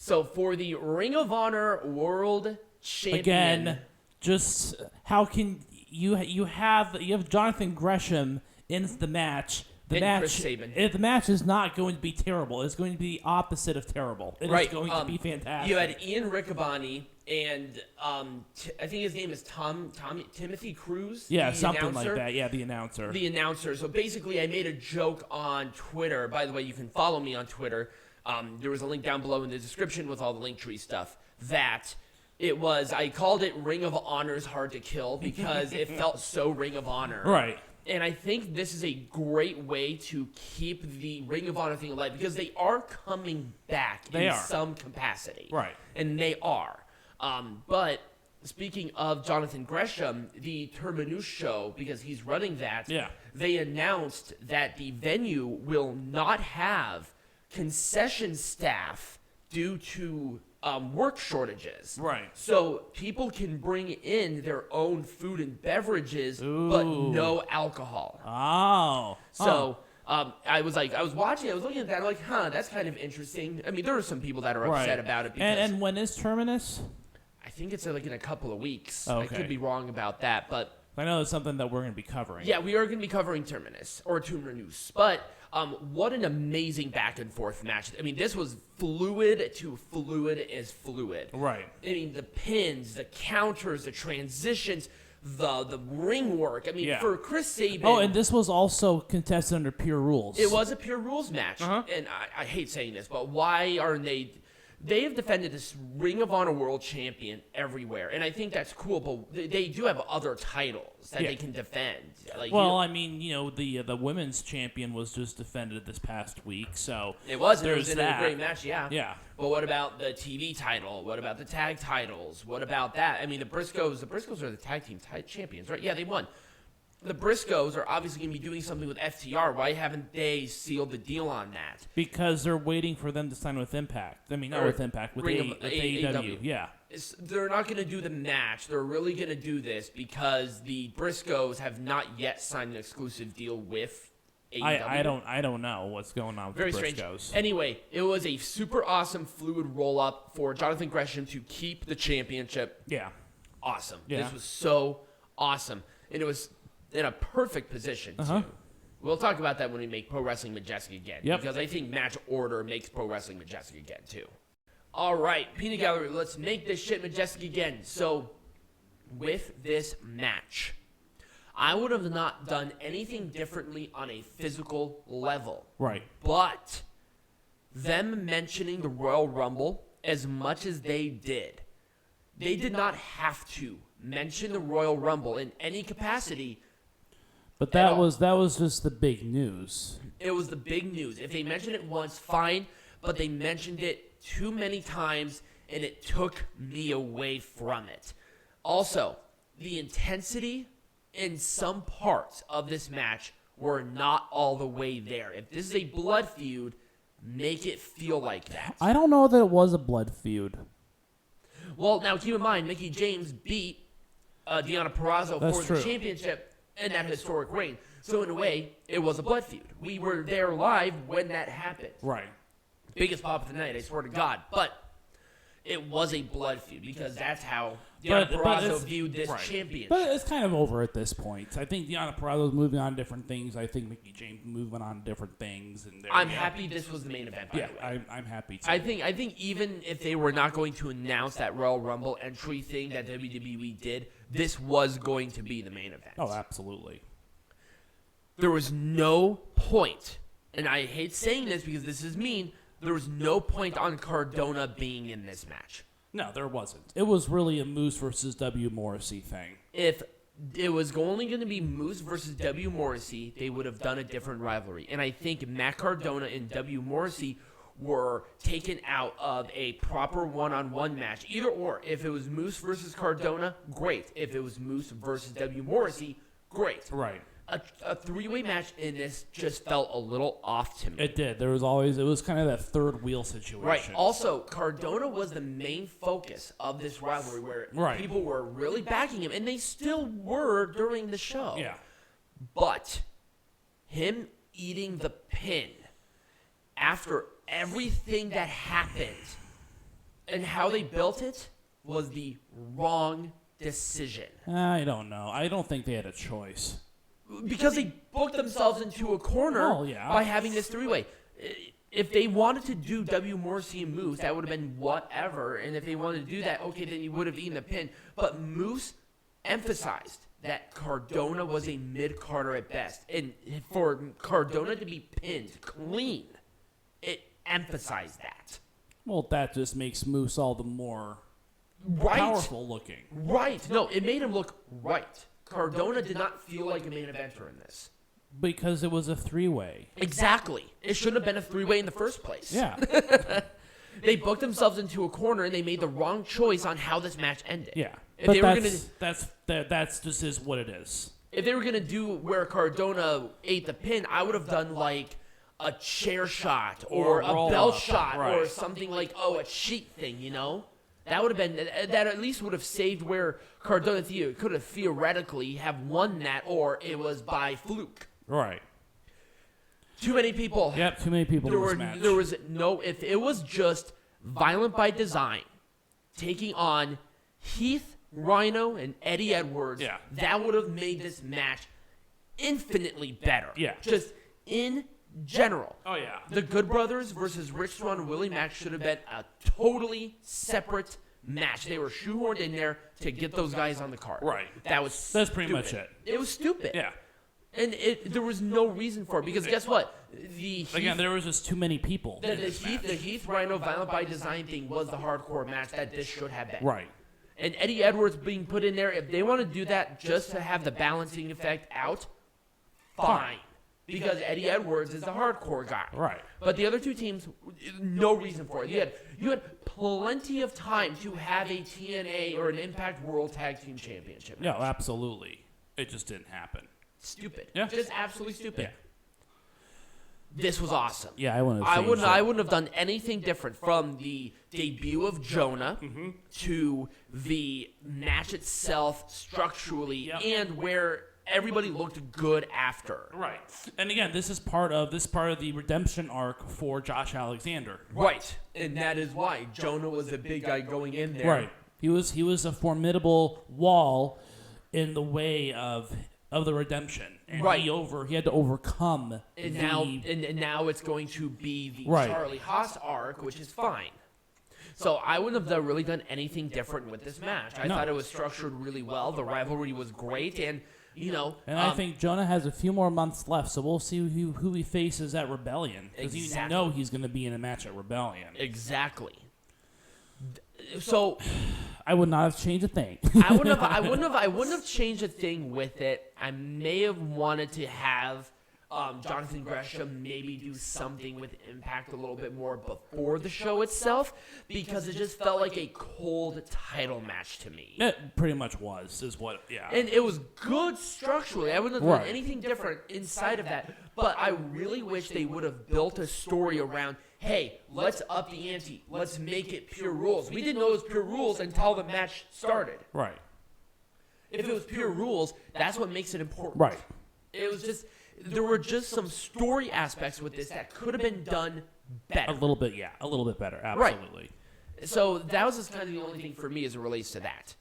So for the Ring of Honor World Champion. Again, just how can you have Jonathan Gresham in the match? The match is not going to be terrible. It's going to be the opposite of terrible. It is going to be fantastic. You had Ian Riccaboni and I think his name is Timothy Cruz. Yeah, something like that. Yeah, the announcer. The announcer. So basically, I made a joke on Twitter. By the way, you can follow me on Twitter. There was a link down below in the description with all the Linktree stuff. I called it Ring of Honor's Hard to Kill because it felt so Ring of Honor. Right. And I think this is a great way to keep the Ring of Honor thing alive because they are coming back in some capacity. Right. And they are. But speaking of Jonathan Gresham, the Terminus show, because he's running that, they announced that the venue will not have concession staff due to work shortages. Right. So people can bring in their own food and beverages, but no alcohol. Oh. So I was looking at that, I'm like, that's kind of interesting. I mean, there are some people that are upset about it. Because and when is Terminus? I think it's like in a couple of weeks. Okay. I could be wrong about that, but I know it's something that we're going to be covering. Yeah, we are going to be covering Terminus. But what an amazing back and forth match. I mean, this was fluid to fluid is fluid. Right. I mean, the pins, the counters, the transitions, the ring work. I mean, for Chris Sabin. Oh, and this was also contested under Pure Rules. It was a Pure Rules match. And I hate saying this, but why aren't they... They have defended this Ring of Honor World Champion everywhere, and I think that's cool, but they do have other titles that they can defend. Like, I mean, the women's champion was just defended this past week, so... It was in a great match, yeah. Yeah. But what about the TV title? What about the tag titles? What about that? I mean, the Briscoes are the tag team champions, right? Yeah, they won. The Briscoes are obviously going to be doing something with FTR. Why haven't they sealed the deal on that? Because they're waiting for them to sign with Impact. I mean, not with Impact, with AEW. Yeah. They're not going to do the match. They're really going to do this because the Briscoes have not yet signed an exclusive deal with AEW. I don't know what's going on with the Briscoes. Strange. Anyway, it was a super awesome fluid roll-up for Jonathan Gresham to keep the championship. Yeah. Awesome. Yeah. This was so awesome. And it was... in a perfect position, too. We'll talk about that when we make Pro Wrestling Majestic again. Yep. Because I think match order makes Pro Wrestling Majestic again, too. All right, Peanut Gallery, let's make this shit majestic again. So, with this match, I would have not done anything differently on a physical level. Right. But them mentioning the Royal Rumble as much as they did not have to mention the Royal Rumble in any capacity. But that was just the big news. It was the big news. If they mentioned it once, fine. But they mentioned it too many times, and it took me away from it. Also, the intensity in some parts of this match were not all the way there. If this is a blood feud, make it feel like that. I don't know that it was a blood feud. Well, now keep in mind, Mickie James beat Deonna Purrazzo for the championship in that historic reign. So in a way, it was a blood feud. We were there live when that happened. Right. Biggest pop of the night, I swear to God. But it was a blood feud because that's how Deonna Purrazzo viewed this championship. But it's kind of over at this point. I think Deonna Purrazzo's moving on to different things. I think Mickie James moving on to different things. And I'm happy this was the main event, by the way. I'm happy too. I think even if they were not going to announce that Royal Rumble entry thing that WWE did, this was going to be the main event. Oh, absolutely. There was no point, and I hate saying this because this is mean, there was no point on Cardona being in this match. No, there wasn't. It was really a Moose versus W. Morrissey thing. If it was only going to be Moose versus W. Morrissey, they would have done a different rivalry. And I think Mack Cardona and W. Morrissey were taken out of a proper one-on-one match. Either or. If it was Moose versus Cardona, great. If it was Moose versus W. Morrissey, great. Right. A three-way match in this just felt a little off to me. It did. It was kind of that third wheel situation. Right. Also, Cardona was the main focus of this rivalry where people were really backing him, and they still were during the show. Yeah. But him eating the pin after everything that happened and how they built it was the wrong decision. I don't know. I don't think they had a choice. Because they booked themselves into a corner by having this three-way. If they wanted to do Morrissey and Moose, that would have been whatever. And if they wanted to do that, okay, then he would have eaten the pin. But Moose emphasized that Cardona was a mid-carder at best. And for Cardona to be pinned clean, it emphasized that. Well, that just makes Moose all the more powerful looking. Right. No, it made him look right. Cardona did not feel like a main eventer in this. Because it was a three-way. Exactly. It shouldn't have been a three-way in the first place. Yeah. They booked themselves into a corner, and they made the wrong choice on how this match ended. Yeah. If but they were that's just is what it is. If they were going to do where Cardona ate the pin, I would have done like a chair shot or a bell shot or something like, a cheat thing, you know? That would have been, that at least would have saved where Cardona could have theoretically have won that, or it was by fluke. Right. Too many people. Yep, too many people in this match. There was if it was just Violent by Design taking on Heath, Rhino, and Eddie Edwards, that would have made this match infinitely better. Yeah. Just in general. Oh, yeah. The Good Brothers versus Rich Swann and Willie Mack should have been a totally separate match. They were shoehorned in there to get those guys on the card. Right. That's pretty much it. It was stupid. Yeah. And there was no reason for it because guess what? There was just too many people. The Heath Rhino Violent by Design thing was the hardcore match that this should have been. Right. And Eddie Edwards being put in there, if they want to do that just to have the balancing effect out, fine. Because Eddie Edwards is the hardcore guy. Right. But the other two teams, no reason for it. You had plenty of time to have a TNA or an Impact World Tag Team Championship match. No, absolutely. It just didn't happen. Stupid. Yeah. Just absolutely stupid. Yeah. This was awesome. Yeah, I wouldn't have done anything different from the debut of Jonah to the match itself structurally and where everybody looked good after. Right. And again, this is part of the redemption arc for Josh Alexander. Right. And that is why Jonah was a big guy going in there. Right. He was a formidable wall in the way of the redemption. And he had to overcome and now it's going to be the Charlie Haas arc, which is fine. So I wouldn't have really done anything different with this match. I thought it was structured really well. The rivalry was great, and I think Jonah has a few more months left, so we'll see who he faces at Rebellion. Because you know he's going to be in a match at Rebellion. Exactly. So I would not have changed a thing. I wouldn't have changed a thing with it. I may have wanted to have Jonathan Gresham maybe do something with Impact a little bit more before the show itself, because it just felt like a cold title match to me. It pretty much was, And it was good structurally. I wouldn't have done anything different inside of that. But I really wish they would have built a story around, hey, let's up the ante. Let's make it pure rules. We didn't know it was pure rules until the match started. Right. If it was pure rules, that's what makes it important. Right. It was just, there were just some story aspects with this that could have been done better. A little bit better, absolutely. Right. So that was just kind of the only thing for me as it relates to that.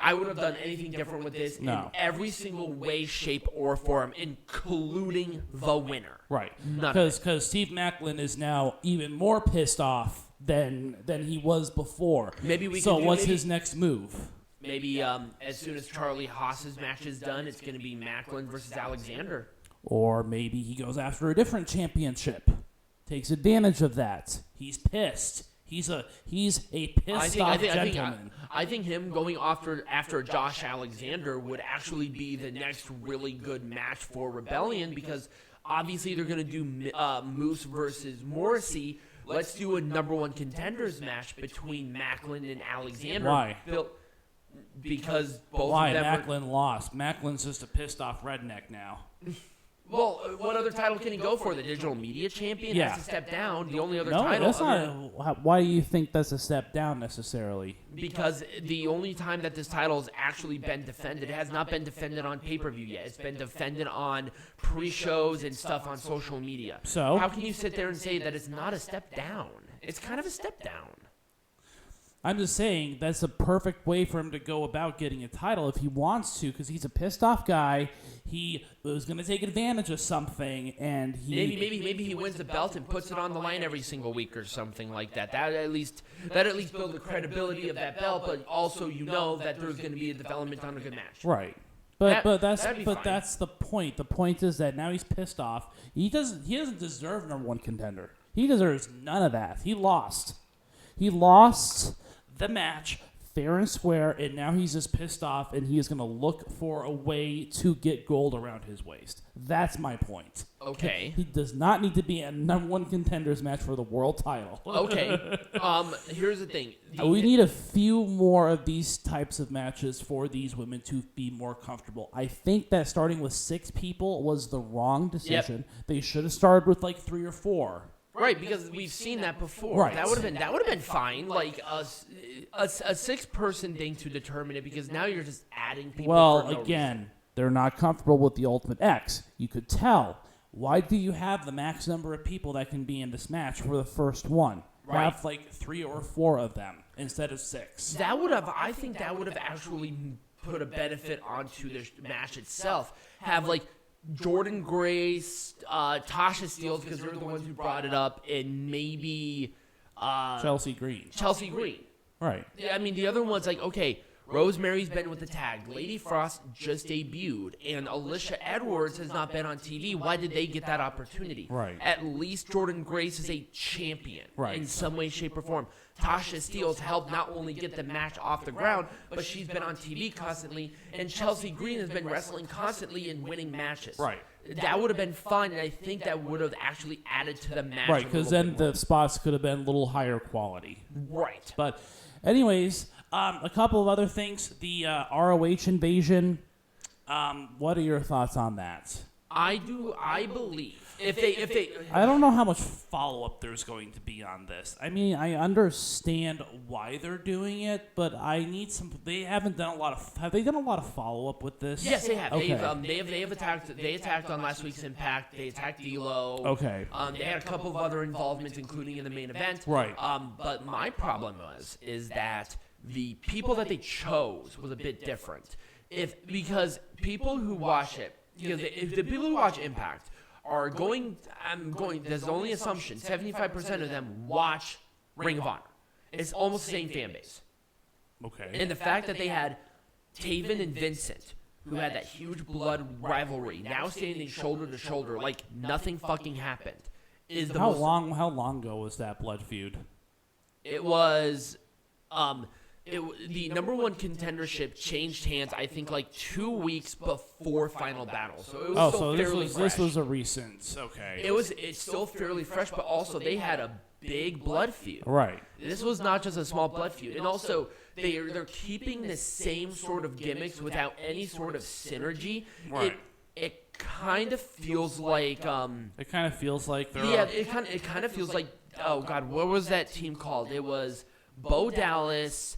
I wouldn't have done anything different with this in every single way, shape, or form, including the winner. Right. Because Steve Maclin is now even more pissed off than he was before. What's his next move? Maybe as soon as Charlie Haas's match is done, it's going to be Maclin versus Alexander. Or maybe he goes after a different championship, takes advantage of that. He's pissed. He's a pissed off gentleman. I think him going after Josh Alexander would actually be the next really good match for Rebellion, because obviously they're going to do Moose versus Morrissey. Let's do a number one contenders match between Maclin and Alexander. Why? Because both Why? of them Maclin lost. Maclin's just a pissed off redneck now. Well, what other title can he go for? The digital media champion has to step down. The only other title. That's not. Why do you think that's a step down necessarily? Because the only time that this title has actually been defended, it has not been defended on pay-per-view yet. It's been defended on pre-shows and stuff on social media. So how can you sit there and say that it's not a step down? It's kind of a step down. I'm just saying that's a perfect way for him to go about getting a title if he wants to, because he's a pissed off guy. He was going to take advantage of something, and maybe he wins the belt and puts it on the line every single week or something like that. That at least build the credibility of that belt, but also that there's going to be a development on a good match. Right. But that's the point. The point is that now he's pissed off. He doesn't deserve number one contender. He deserves none of that. He lost. He lost the match fair and square, and now he's just pissed off, and he is going to look for a way to get gold around his waist. That's my point. Okay. He does not need to be a number one contenders match for the world title. Okay. Here's the thing. We need a few more of these types of matches for these women to be more comfortable. I think that starting with 6 people was the wrong decision. Yep. They should have started with like 3 or 4. Right, because we've seen that before. Right. That would have been fine. Like a 6-person thing to determine it, because now you're just adding people. Well, for no again, reason. They're not comfortable with the Ultimate X. You could tell. Why do you have the max number of people that can be in this match for the first one? Right. Have like 3 or 4 of them instead of 6. I think that would have actually put a benefit onto the match itself. Have like Jordynne Grace, Tasha Steelz, because they're the ones who brought it up, and maybe Chelsea Green. Right. I mean, the other one's like, okay, Rosemary's been with the tag. Lady Frost just debuted, and Alisha Edwards has not been on TV. Why did they get that opportunity? Right. At least Jordynne Grace is a champion in some way, shape, or form. Tasha Steelz helped not only get the match off the ground, but she's been on TV constantly, and Chelsea Green has been wrestling constantly and winning matches. Right. That would have been fun, and I think that would have actually added to the match. Right, because then the spots could have been a little higher quality. Right. But anyways, a couple of other things. The ROH invasion. What are your thoughts on that? I believe if they I don't know how much follow-up there's going to be on this. I mean, I understand why they're doing it, but I need some. They haven't done a lot of. Have they done a lot of follow-up with this? Yes, they have. Okay. They have attacked. They attacked on last week's Impact. They attacked D'Lo. Okay. They had a couple of other involvements, including in the main event. Right. But my problem is that the people that they chose was a bit different. Because people who watch it, if the people who watch Impact are going, there's only assumption, 75% of them watch Ring of Honor. It's almost the same fan base. Okay. And the fact that they had Taven and Vincent, who had that huge blood rivalry, now standing shoulder to shoulder like nothing fucking happened, is the How long ago was that blood feud? It was, the number one contendership changed hands, I think, like 2 weeks before Final Battle. So it was still fairly fresh. This was a recent, okay. It's still fairly fresh, but also they had a big blood feud. Right. This was not just a small blood feud. And also, they're keeping the same sort of gimmicks without any sort of synergy. Right. It kind of feels like it kind of feels like it kind of feels like, oh god, what was that team called? It was Bo Dallas.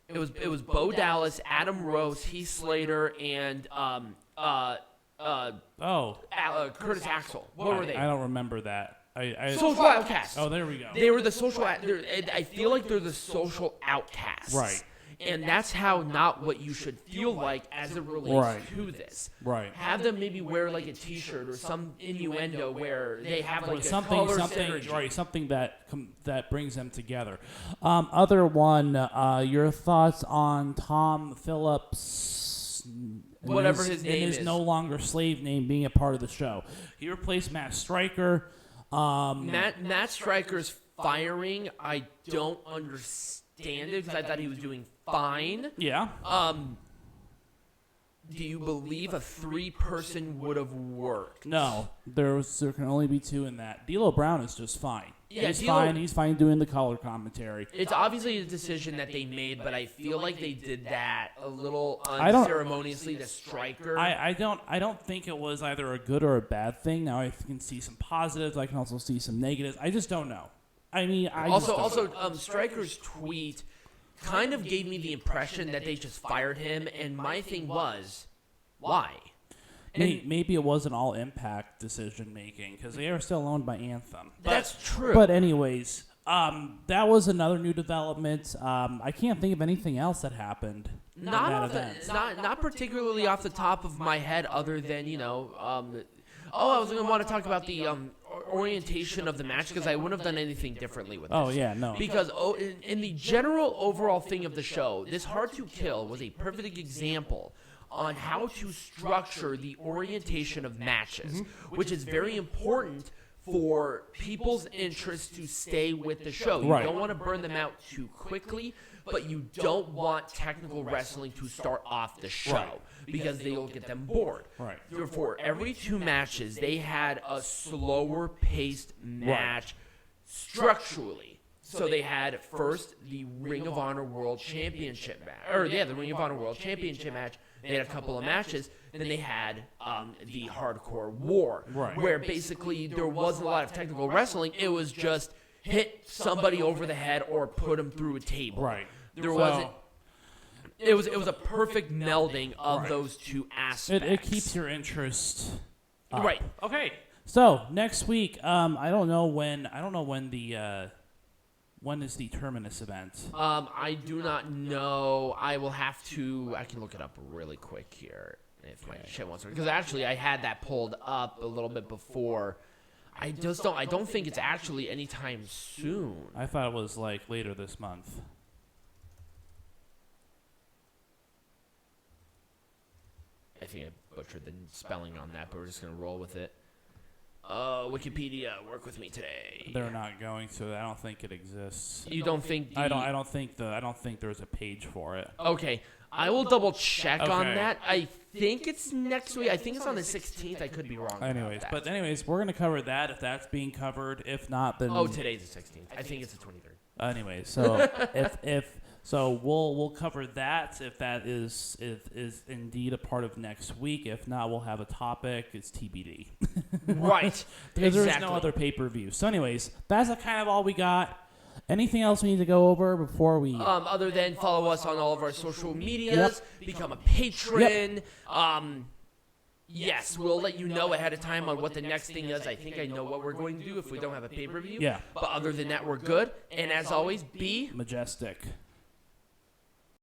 It was Bo Dallas, Adam Rose, Heath Slater, and Curtis Axel. What were they? I don't remember that. Social Outcasts. Oh, there we go. They were the social. I feel like they're the social outcasts. Right. And that's how not what you should feel like as it relates to this. Right. Have them maybe wear like a T-shirt or some innuendo where they have like something synergy. Right, something that brings them together. Other one, your thoughts on Tom Phillips, whatever his name is, no longer slave name, being a part of the show. He replaced Matt Stryker. Matt Stryker's firing, I don't understand it because I thought he was doing fine. Yeah. Do you believe a 3-person would have worked? No, there can only be 2 in that. D'Lo Brown is just fine. Yeah, he's fine. He's fine doing the color commentary. It's obviously a decision that they made, but I feel like they did that a little unceremoniously to Stryker. I don't think it was either a good or a bad thing. Now I can see some positives. I can also see some negatives. I just don't know. I mean, Stryker's tweet kind of gave me the impression that they just fired him, and my thing was, why? Maybe it wasn't all Impact decision making because they are still owned by Anthem. That's true. But anyways, That was another new development. I can't think of anything else that happened. Not particularly off the top of my head, other than I was going to want to talk about the orientation of the match because I wouldn't have done anything differently with this. Oh yeah, no. Because in the general overall thing of the show, this Hard to Kill was a perfect example on how to structure the orientation of matches, which is very important for people's interest to stay with the show. You don't want to burn them out too quickly, but you don't want technical wrestling to start off the show because they'll get them bored. Right. For every 2 matches, they had a slower paced match structurally. So they had first the Ring of Honor World Championship match, the Ring of Honor World Championship match. They had a couple of matches, and then they had the Hardcore War, where basically there wasn't a lot of technical wrestling. It was just hit somebody over the head or put them through a table. Right. There wasn't. It was a perfect melding of those two aspects. It keeps your interest up. Right. Okay. So next week, I don't know when the when is the Terminus event? I do not know. I can look it up really quick here if my shit wants to. Because actually, I had that pulled up a little bit before. I don't think it's actually anytime soon. I thought it was like later this month. I think I butchered the spelling on that, but we're just gonna roll with it. Wikipedia, work with me today. They're not going to. I don't think it exists. You don't think? I don't think there's a page for it. Okay, I will double check on that. I think it's next week. I think it's on the 16th. I could be wrong. Anyways, we're gonna cover that if that's being covered. If not, then today's the 16th. I think it's the 23rd. Anyways, so So we'll cover that if that is indeed a part of next week. If not, we'll have a topic. It's TBD. Right. Because there's no other pay-per-view. So anyways, that's kind of all we got. Anything else we need to go over before we... Other than follow us on all of our social medias, become a patron. Yes, we'll let you know ahead of time on what the next thing is. I think I know what we're going to do if we don't have a pay-per-view. Yeah. But other than that, we're good. And as always, be... majestic.